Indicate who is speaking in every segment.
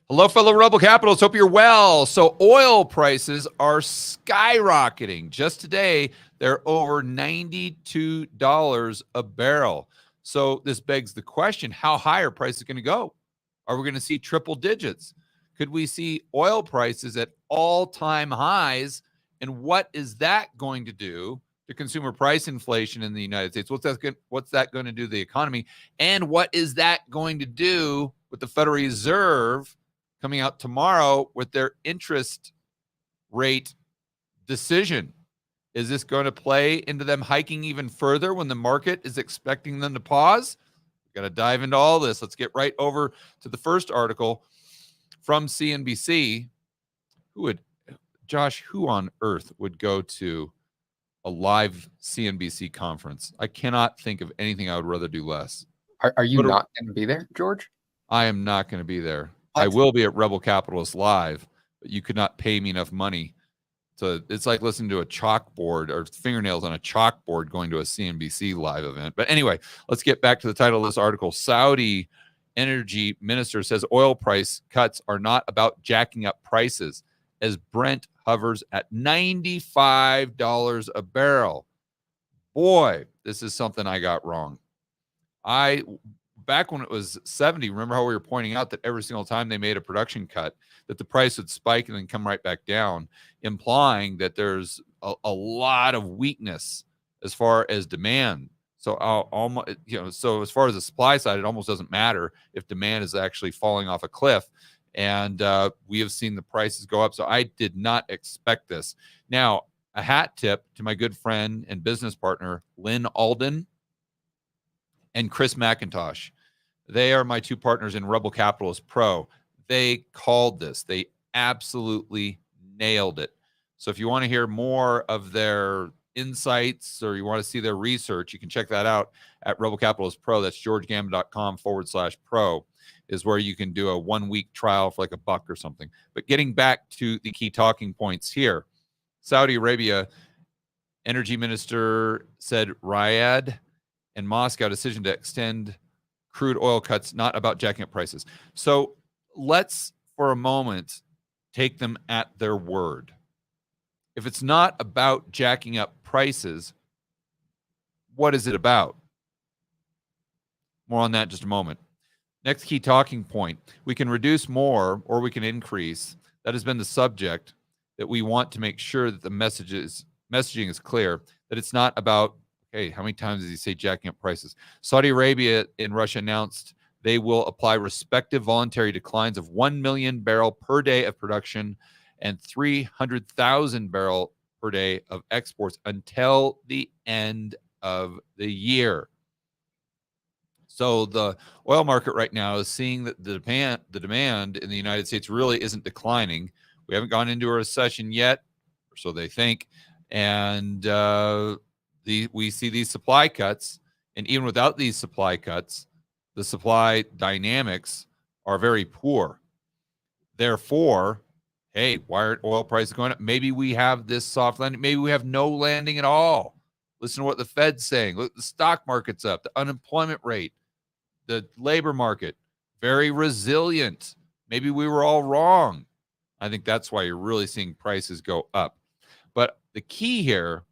Speaker 1: Hello, fellow Rebel Capitals. Hope you're well. So oil prices are skyrocketing. Just today, they're over $92 a barrel. So this begs the question, how high are prices going to go? Are we going to see triple digits? Could we see oil prices at all-time highs? And what is that going to do to consumer price inflation in the United States? What's that going to do to the economy? And what is that going to do with the Federal Reserve coming out tomorrow with their interest rate decision? Is this going to play into them hiking even further when the market is expecting them to pause? We've got to dive into all this. Let's get right over to the first article from CNBC. Who on earth would go to a live CNBC conference? I cannot think of anything I would rather do less.
Speaker 2: Are you not going to be there, George?
Speaker 1: I am not going to be there. I will be at Rebel Capitalist Live, but you could not pay me enough money. So it's like listening to a chalkboard or fingernails on a chalkboard going to a CNBC live event. But anyway, let's get back to the title of this article. Saudi energy minister says oil price cuts are not about jacking up prices as Brent hovers at $95 a barrel. Boy, this is something I got wrong. Back when it was 70, remember how we were pointing out that every single time they made a production cut, that the price would spike and then come right back down, implying that there's a lot of weakness as far as demand. So so as far as the supply side, it almost doesn't matter if demand is actually falling off a cliff. And we have seen the prices go up. So I did not expect this. Now, a hat tip to my good friend and business partner, Lynn Alden and Chris McIntosh. They are my two partners in Rebel Capitalist Pro. They called this. They absolutely nailed it. So if you want to hear more of their insights or you want to see their research, you can check that out at Rebel Capitalist Pro. That's georgegam.com/pro is where you can do a 1-week trial for like $1 or something. But getting back to the key talking points here, Saudi Arabia energy minister said Riyadh and Moscow decision to extend crude oil cuts not about jacking up prices. So let's for a moment take them at their word. If it's not about jacking up prices, what is it about? More on that in just a moment. Next key talking point. We can reduce more or we can increase. That has been the subject that we want to make sure that the messaging is clear, that it's not about, hey, how many times does he say jacking up prices? Saudi Arabia and Russia announced they will apply respective voluntary declines of 1 million barrel per day of production and 300,000 barrel per day of exports until the end of the year. So the oil market right now is seeing that the demand in the United States really isn't declining. We haven't gone into a recession yet, or so they think. And we see these supply cuts, and even without these supply cuts, the supply dynamics are very poor. Therefore, hey, why aren't oil prices going up? Maybe we have this soft landing. Maybe we have no landing at all. Listen to what the Fed's saying. Look, the stock market's up, the unemployment rate, the labor market, very resilient. Maybe we were all wrong. I think that's why you're really seeing prices go up. But the key here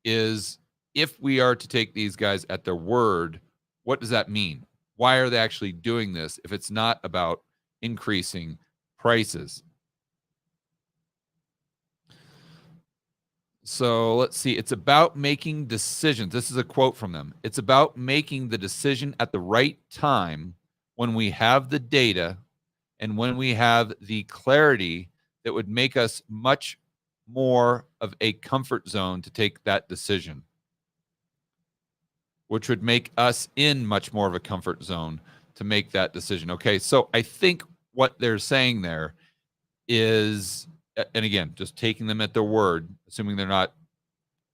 Speaker 1: is if we are to take these guys at their word, what does that mean? Why are they actually doing this if it's not about increasing prices? So let's see. It's about making decisions. This is a quote from them. It's about making the decision at the right time when we have the data and when we have the clarity that would make us much more of a comfort zone to take that decision, which would make us in much more of a comfort zone to make that decision. Okay, so I think what they're saying there is, and again, just taking them at their word, assuming they're not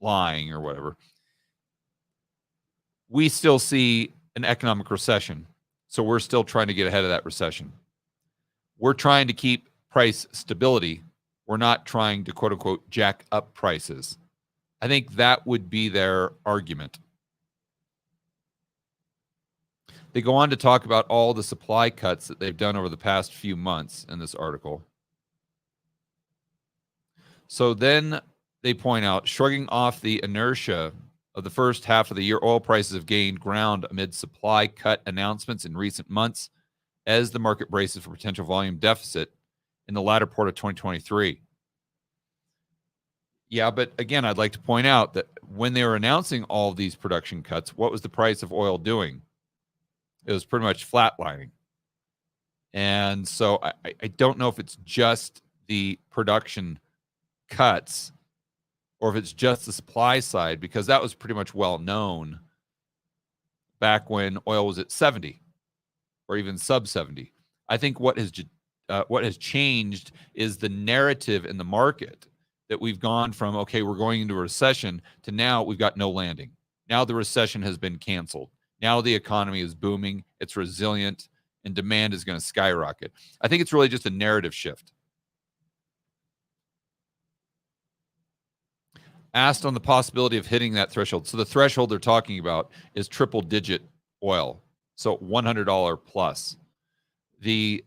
Speaker 1: lying or whatever, we still see an economic recession. So we're still trying to get ahead of that recession. We're trying to keep price stability. We're not trying to, quote unquote, jack up prices. I think that would be their argument. They go on to talk about all the supply cuts that they've done over the past few months in this article. So then they point out, shrugging off the inertia of the first half of the year, oil prices have gained ground amid supply cut announcements in recent months as the market braces for potential volume deficit in the latter part of 2023. Yeah, but again, I'd like to point out that when they were announcing all of these production cuts, what was the price of oil doing? It was pretty much flatlining. And so I don't know if it's just the production cuts or if it's just the supply side, because that was pretty much well known back when oil was at 70 or even sub 70. I think what has changed is the narrative in the market, that we've gone from, okay, we're going into a recession, to now we've got no landing. Now the recession has been canceled. Now the economy is booming, it's resilient, and demand is going to skyrocket. I think it's really just a narrative shift. Asked on the possibility of hitting that threshold. So the threshold they're talking about is triple digit oil, so $100 plus. The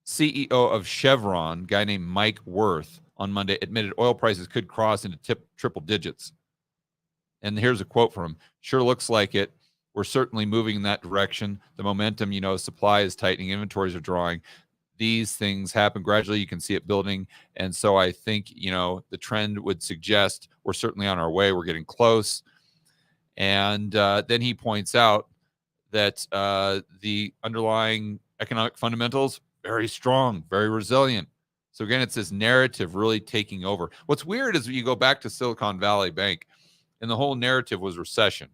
Speaker 1: CEO of Chevron, guy named Mike Wirth, on Monday admitted oil prices could cross into triple digits. And here's a quote from him. Sure looks like it. We're certainly moving in that direction. The momentum, supply is tightening, inventories are drawing. These things happen gradually. You can see it building. And so I think, the trend would suggest we're certainly on our way. We're getting close. And then he points out that the underlying economic fundamentals, very strong, very resilient. So again, it's this narrative really taking over. What's weird is you go back to Silicon Valley Bank, and the whole narrative was recession.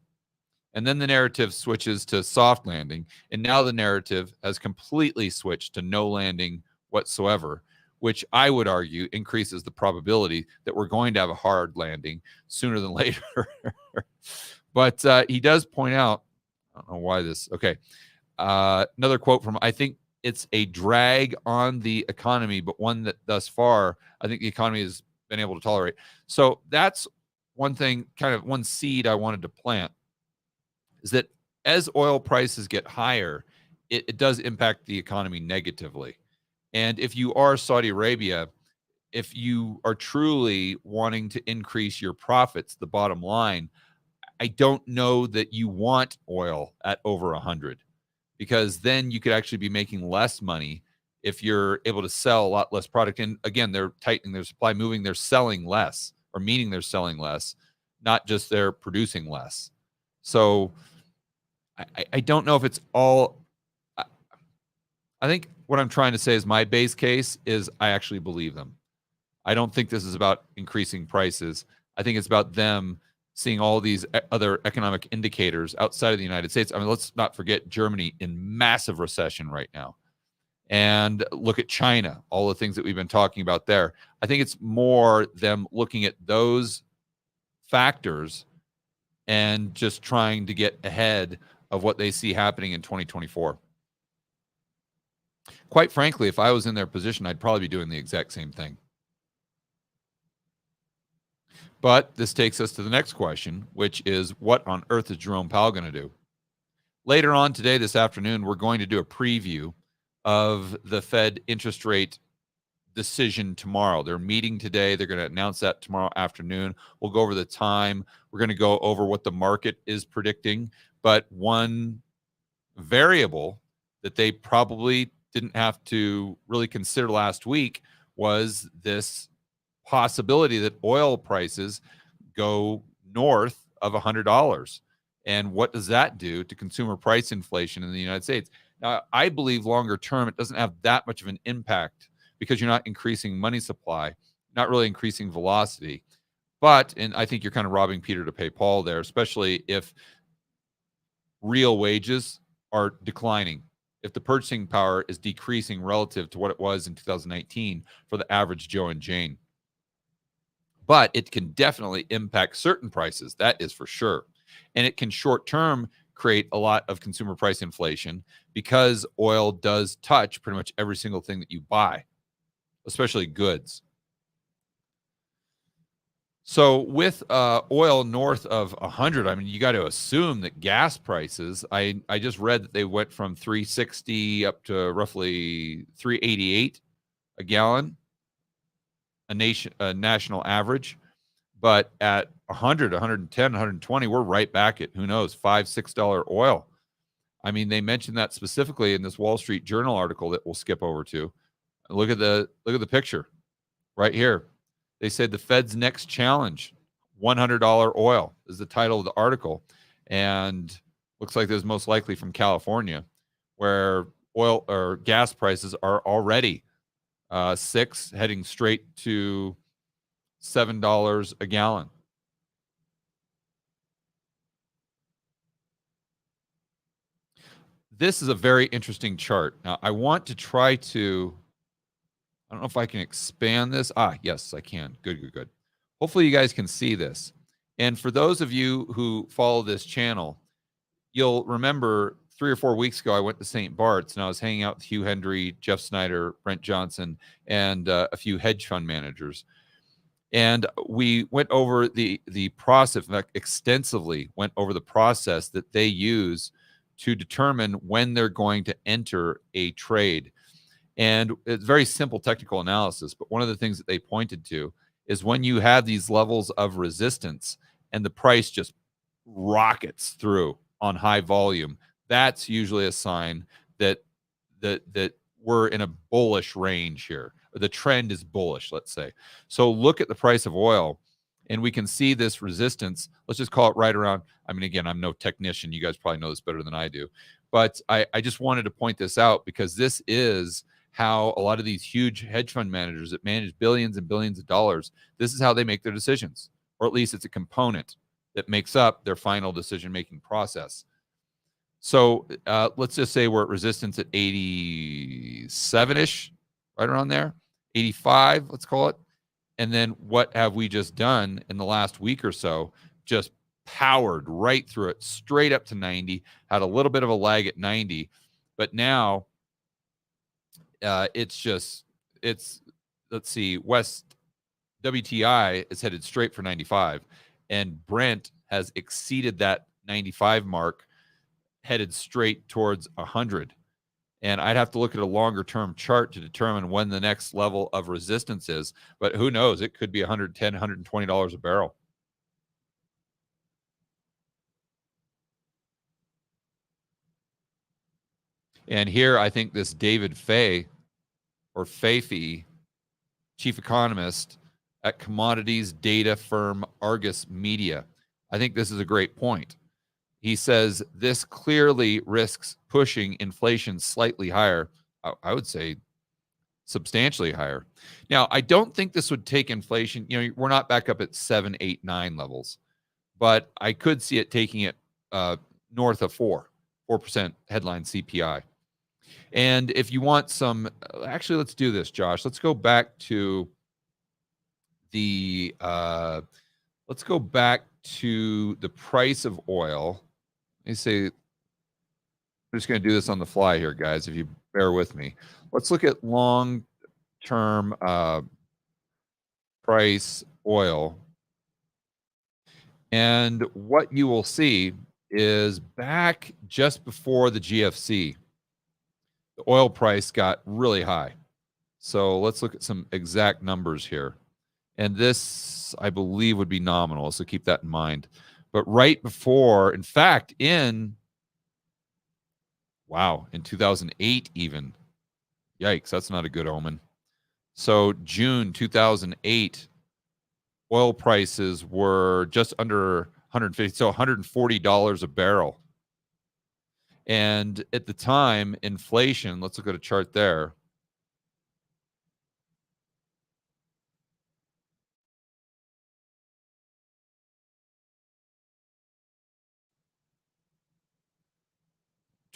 Speaker 1: And then the narrative switches to soft landing. And now the narrative has completely switched to no landing whatsoever, which I would argue increases the probability that we're going to have a hard landing sooner than later. But he does point out, I don't know why this, okay. Another quote from, I think it's a drag on the economy, but one that thus far, I think the economy has been able to tolerate. So that's one thing, kind of one seed I wanted to plant, is that as oil prices get higher, it does impact the economy negatively. And if you are Saudi Arabia, if you are truly wanting to increase your profits, the bottom line, I don't know that you want oil at over 100, because then you could actually be making less money if you're able to sell a lot less product. And again, they're tightening their supply, moving, they're selling less, or meaning they're selling less, not just they're producing less. So I don't know if it's all. I think what I'm trying to say is my base case is I actually believe them. I don't think this is about increasing prices. I think it's about them seeing all these other economic indicators outside of the United States. I mean, let's not forget Germany in massive recession right now. And look at China, all the things that we've been talking about there. I think it's more them looking at those factors and just trying to get ahead of what they see happening in 2024. Quite frankly, if I was in their position, I'd probably be doing the exact same thing. But this takes us to the next question, which is, what on earth is Jerome Powell going to do? Later on today, this afternoon, we're going to do a preview of the Fed interest rate decision tomorrow. They're meeting today. They're going to announce that tomorrow afternoon. We'll go over the time. We're going to go over what the market is predicting. But one variable that they probably didn't have to really consider last week was this possibility that oil prices go north of $100. And what does that do to consumer price inflation in the United States? Now, I believe longer term, it doesn't have that much of an impact because you're not increasing money supply, not really increasing velocity. But, and I think you're kind of robbing Peter to pay Paul there, especially if real wages are declining, if the purchasing power is decreasing relative to what it was in 2019 for the average Joe and Jane. But it can definitely impact certain prices, that is for sure. And it can short-term create a lot of consumer price inflation because oil does touch pretty much every single thing that you buy, especially goods. So with oil north of 100, I mean, you got to assume that gas prices, I just read that they went from 360 up to roughly 388 a gallon, a national average. But at 100, 110, 120, we're right back at, who knows, $5, $6 oil. I mean, they mentioned that specifically in this Wall Street Journal article that we'll skip over to. Look at the picture right here. They said the Fed's next challenge, $100 oil, is the title of the article, and looks like this most likely from California, where oil or gas prices are already 6 heading straight to $7 a gallon. This is a very interesting chart. Now, I want to try to, I don't know if I can expand this. Yes, I can. Good, good, good. Hopefully you guys can see this. And for those of you who follow this channel, you'll remember 3 or 4 weeks ago, I went to St. Bart's and I was hanging out with Hugh Hendry, Jeff Snyder, Brent Johnson, and a few hedge fund managers. And we went over the process, in fact, extensively went over the process that they use to determine when they're going to enter a trade. And it's very simple technical analysis. But one of the things that they pointed to is when you have these levels of resistance and the price just rockets through on high volume, that's usually a sign that we're in a bullish range here. The trend is bullish, let's say. So look at the price of oil, and we can see this resistance. Let's just call it right around. I mean, again, I'm no technician. You guys probably know this better than I do. But I just wanted to point this out because this is how a lot of these huge hedge fund managers that manage billions and billions of dollars, this is how they make their decisions, or at least it's a component that makes up their final decision-making process. So let's just say we're at resistance at 87-ish, right around there, 85, let's call it. And then what have we just done in the last week or so? Just powered right through it, straight up to 90, had a little bit of a lag at 90. But now let's see, West WTI is headed straight for 95. And Brent has exceeded that 95 mark, headed straight towards 100. And I'd have to look at a longer term chart to determine when the next level of resistance is. But who knows? It could be $110, $120 a barrel. And here I think this David Fay, or Fayfee, chief economist at commodities data firm Argus Media, I think this is a great point. He says this clearly risks pushing inflation slightly higher. I would say substantially higher. Now, I don't think this would take inflation. We're not back up at 7, 8, 9 levels, but I could see it taking it north of 4% headline CPI. And if you want some, actually, let's do this, Josh. Let's go back to the price of oil. Let me say, I'm just going to do this on the fly here, guys, if you bear with me. Let's look at long-term price oil. And what you will see is back just before the GFC, the oil price got really high. So let's look at some exact numbers here. And this, I believe, would be nominal, so keep that in mind. But right before, in fact, in 2008 even. Yikes, that's not a good omen. So June 2008, oil prices were just under 150, so $140 a barrel. And at the time, inflation, let's look at a chart there.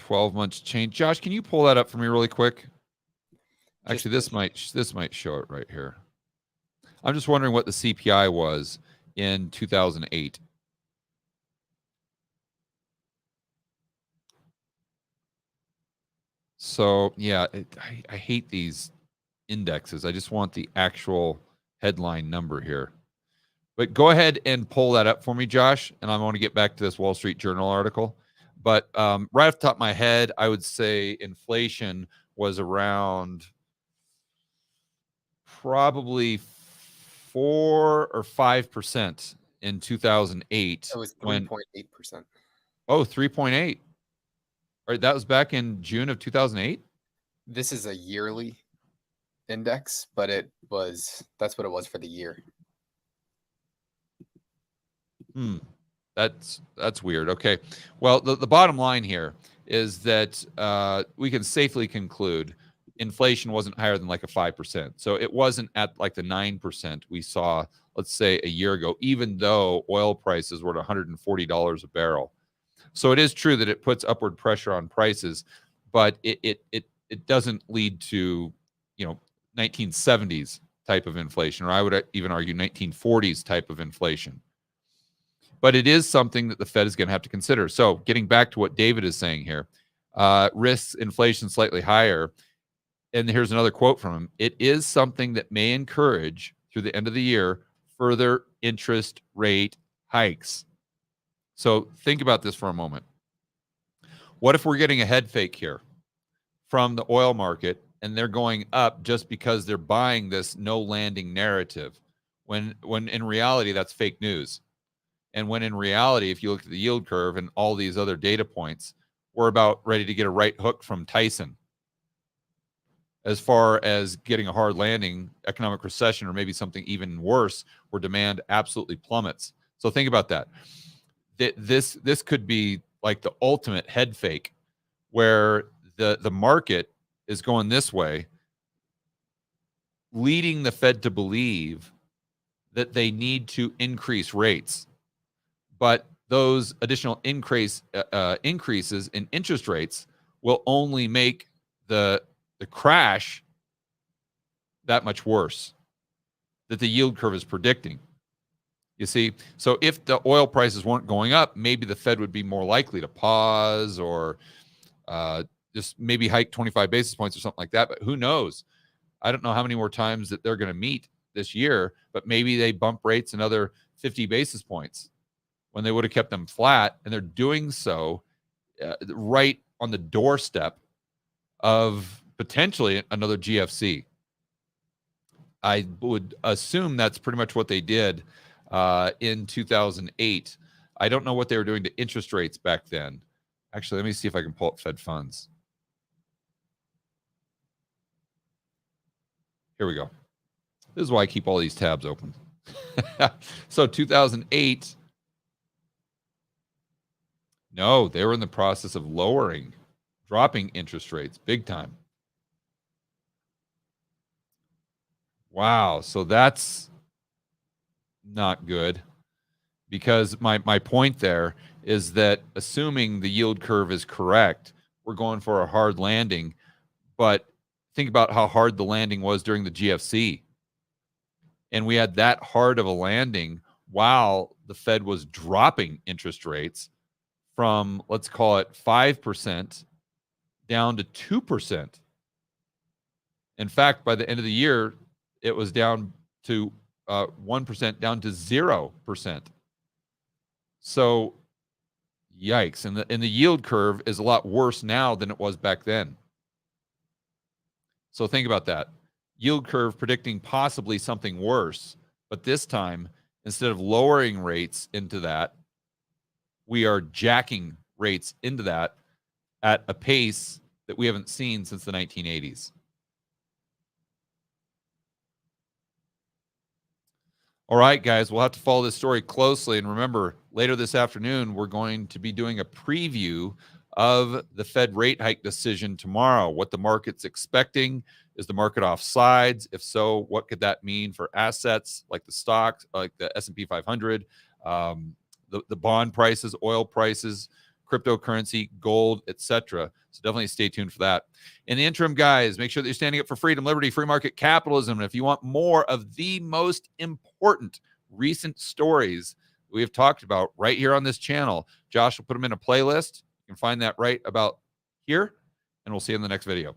Speaker 1: $12 months change. Josh, can you pull that up for me really quick? Actually, this might show it right here. I'm just wondering what the CPI was in 2008. So yeah, I hate these indexes. I just want the actual headline number here. But go ahead and pull that up for me, Josh. And I want to get back to this Wall Street Journal article. But right off the top of my head, I would say inflation was around probably 4 or 5% in 2008.
Speaker 2: It was 3.8%.
Speaker 1: Oh, 3.8. All right, that was back in June of 2008.
Speaker 2: This is a yearly index, but that's what it was for the year.
Speaker 1: That's weird. Okay. Well, the bottom line here is that we can safely conclude inflation wasn't higher than like a 5%. So it wasn't at like the 9% we saw, let's say, a year ago, even though oil prices were at $140 a barrel. So it is true that it puts upward pressure on prices, but it doesn't lead to, 1970s type of inflation, or I would even argue 1940s type of inflation. But it is something that the Fed is going to have to consider. So getting back to what David is saying here, risks inflation slightly higher. And here's another quote from him. It is something that may encourage, through the end of the year, further interest rate hikes. So think about this for a moment. What if we're getting a head fake here from the oil market and they're going up just because they're buying this no landing narrative, when in reality that's fake news? And when in reality, if you look at the yield curve and all these other data points, we're about ready to get a right hook from Tyson as far as getting a hard landing, economic recession, or maybe something even worse where demand absolutely plummets. So think about that. This could be like the ultimate head fake, where the market is going this way, leading the Fed to believe that they need to increase rates. But those additional increases in interest rates will only make the crash that much worse that the yield curve is predicting. You see, so if the oil prices weren't going up, maybe the Fed would be more likely to pause or just maybe hike 25 basis points or something like that. But who knows? I don't know how many more times that they're going to meet this year, but maybe they bump rates another 50 basis points when they would have kept them flat. And they're doing so right on the doorstep of potentially another GFC. I would assume that's pretty much what they did in 2008. I don't know what they were doing to interest rates back then. Actually, let me see if I can pull up Fed funds. Here we go. This is why I keep all these tabs open. So 2008, no, they were in the process of dropping interest rates big time. Wow, so that's not good, because my point there is that assuming the yield curve is correct, we're going for a hard landing. But think about how hard the landing was during the GFC. And we had that hard of a landing while the Fed was dropping interest rates from, let's call it 5% down to 2%. In fact, by the end of the year, it was down to 1%, down to 0%. So, yikes. And the yield curve is a lot worse now than it was back then. So think about that. Yield curve predicting possibly something worse, but this time, instead of lowering rates into that, we are jacking rates into that at a pace that we haven't seen since the 1980s. All right, guys, we'll have to follow this story closely. And remember, later this afternoon, we're going to be doing a preview of the Fed rate hike decision tomorrow. What the market's expecting. Is the market off sides? If so, what could that mean for assets like the stocks, like the S&P 500, the bond prices, oil prices, cryptocurrency, gold, etc. So definitely stay tuned for that. In the interim, guys, make sure that you're standing up for freedom, liberty, free market capitalism. And if you want more of the most important recent stories we have talked about right here on this channel, Josh will put them in a playlist. You can find that right about here, and we'll see you in the next video.